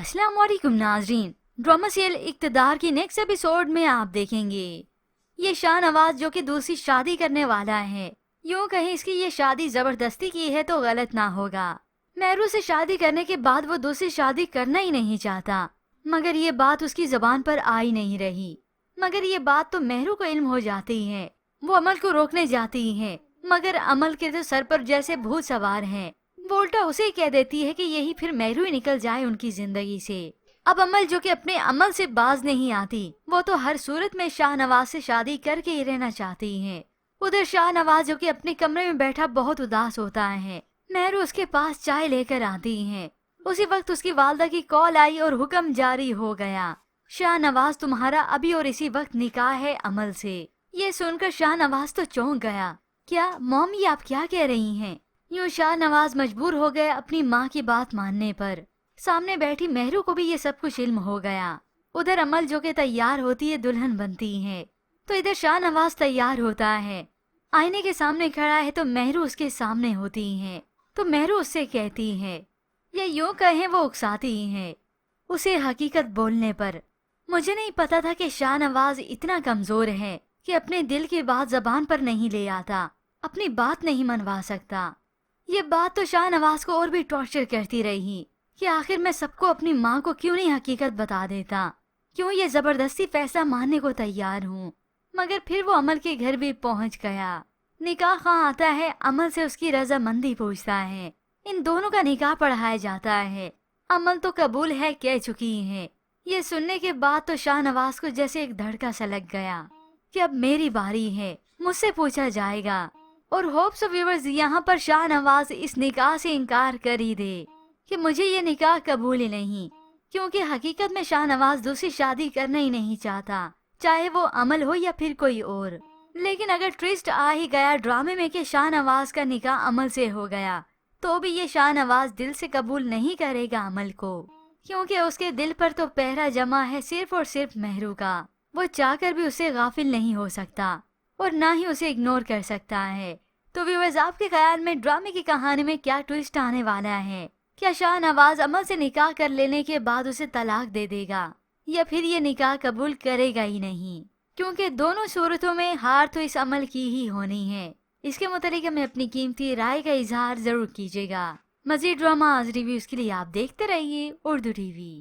अस्सलाम वालेकुम नाजरीन, ड्रामा सीरियल इक्तदार की नेक्स्ट एपिसोड में आप देखेंगे ये शाहनवाज जो कि दूसरी शादी करने वाला है। यूँ कहीं इसकी ये शादी जबरदस्ती की है तो गलत ना होगा। महरू से शादी करने के बाद वो दूसरी शादी करना ही नहीं चाहता, मगर ये बात उसकी जबान पर आ ही नहीं रही। मगर ये बात तो महरू को इल्म हो जाती है। वो अमल को रोकने जाती है, मगर अमल के तो सर पर जैसे भूत सवार हैं। वो उल्टा उसे कह देती है कि यही फिर महरू ही निकल जाए उनकी जिंदगी से। अब अमल जो कि अपने अमल से बाज नहीं आती, वो तो हर सूरत में शाहनवाज से शादी करके ही रहना चाहती है। उधर शाहनवाज जो कि अपने कमरे में बैठा बहुत उदास होता है। महरू उसके पास चाय लेकर आती है। उसी वक्त उसकी वालदा की कॉल आई और हुक्म जारी हो गया, शाहनवाज तुम्हारा अभी और इसी वक्त निकाह है अमल से। ये सुनकर शाहनवाज तो चौंक गया। क्या मॉम, ये आप क्या कह रही हैं? यूँ शाहनवाज मजबूर हो गया अपनी माँ की बात मानने पर। सामने बैठी महरू को भी ये सब कुछ इल्म हो गया। उधर अमल जो के तैयार होती है, दुल्हन बनती है, तो इधर शाहनवाज तैयार होता है। आईने के सामने खड़ा है तो महरू उसके सामने होती है। तो महरू उससे कहती है, या यूँ कहें वो उकसाती है उसे हकीकत बोलने पर। मुझे नहीं पता था कि शाहनवाज इतना कमजोर है कि अपने दिल की बात जबान पर नहीं ले आता, अपनी बात नहीं मनवा सकता। ये बात तो शाहनवाज को और भी टॉर्चर करती रही कि आखिर मैं सबको अपनी माँ को क्यों नहीं हकीकत बता देता, क्यों ये जबरदस्ती फैसला मानने को तैयार हूँ। मगर फिर वो अमल के घर भी पहुँच गया। निकाह खां आता है, अमल से उसकी रजामंदी पूछता है। इन दोनों का निकाह पढ़ाया जाता है। अमल तो कबूल है कह चुकी है। ये सुनने के बाद तो शाहनवाज को जैसे एक धड़का सा लग गया कि अब मेरी बारी है, मुझसे पूछा जाएगा। और होप्स ऑफ व्यूअर्स, यहाँ पर शाहनवाज इस निकाह से इनकार कर ही दे कि मुझे ये निकाह कबूल ही नहीं, क्योंकि हकीकत में शाहनवाज दूसरी शादी करना ही नहीं चाहता, चाहे वो अमल हो या फिर कोई और। लेकिन अगर ट्विस्ट आ ही गया ड्रामे में कि शाहनवाज का निकाह अमल से हो गया, तो भी ये शाहनवाज दिल से कबूल नहीं करेगा अमल को, क्योंकि उसके दिल पर तो पहरा जमा है सिर्फ और सिर्फ महरू का। वो चाहकर भी उससे गाफिल नहीं हो सकता और ना ही उसे इग्नोर कर सकता है। तो व्यूअर्स, आपके ख्याल में ड्रामे की कहानी में क्या ट्विस्ट आने वाला है? क्या शाहनवाज अमल से निकाह कर लेने के बाद उसे तलाक दे देगा, या फिर ये निकाह कबूल करेगा ही नहीं? क्योंकि दोनों सूरतों में हार तो इस अमल की ही होनी है। इसके मुतालिक हमें अपनी कीमती राय का इजहार जरूर कीजिएगा। मजीद ड्रामा रिव्यूज के लिए आप देखते रहिए उर्दू टीवी।